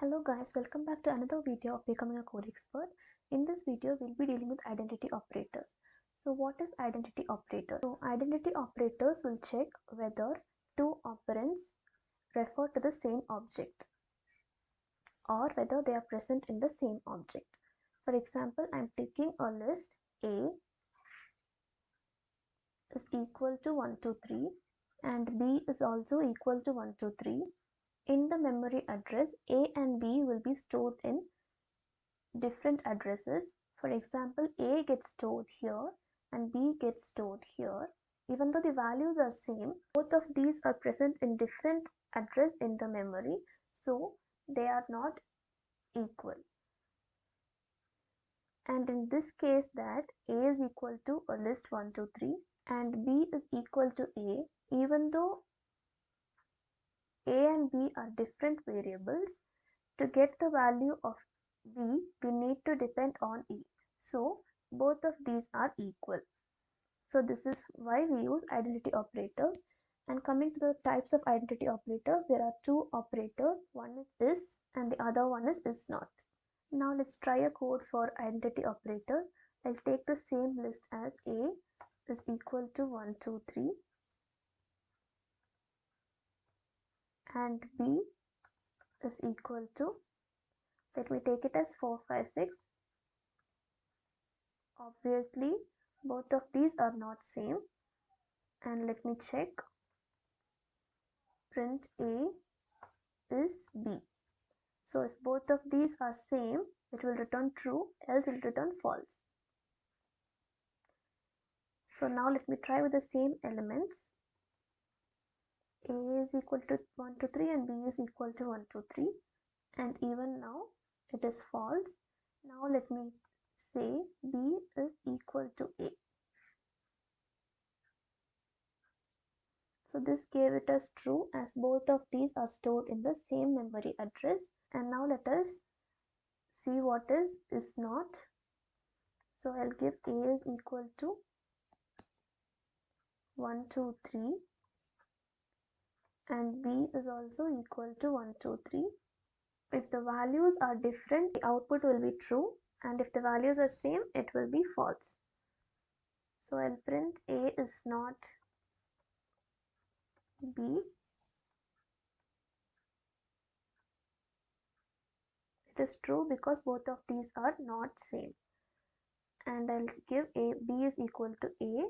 Hello guys, welcome back to another video of Becoming a Code Expert. In this video, we'll be dealing with identity operators. So what is identity operator? So identity operators will check whether two operands refer to the same object or whether they are present in the same object. For example, I'm taking a list A is equal to 123 and B is also equal to 123. In the memory address, A and B will be stored in different addresses. For example, A gets stored here and B gets stored here. Even though the values are same, both of these are present in different address in the memory, so they are not equal. And in this case, that A is equal to a list 1, 2, 3 and B is equal to A, even though A and B are different variables, to get the value of B, we need to depend on E. So both of these are equal. So this is why we use identity operators. And coming to the types of identity operators, there are two operators. One is and the other one is not. Now let's try a code for identity operators. I'll take the same list as A is equal to 1, 2, 3 and B is equal to, let me take it as 4, 5, 6. Obviously, both of these are not same. And let me check. Print A is B. So if both of these are same, it will return true, else it will return false. So now let me try with the same elements. A is equal to 1, 2, 3 and B is equal to 1, 2, 3. And even now it is false. Now let me say B is equal to A. So this gave it as true as both of these are stored in the same memory address. And now let us see what is not. So I'll give A is equal to 1, 2, 3 and B is also equal to 1, 2, 3. If the values are different, the output will be true, and if the values are same, it will be false. So I'll print A is not B. It is true because both of these are not same. And I'll give B is equal to A,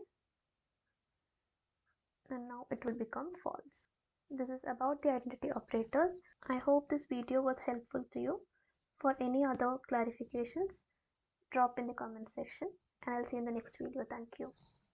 and now it will become false. This is about the identity operators. I hope this video was helpful to you. For any other clarifications, drop in the comment section and I'll see you in the next video. Thank you.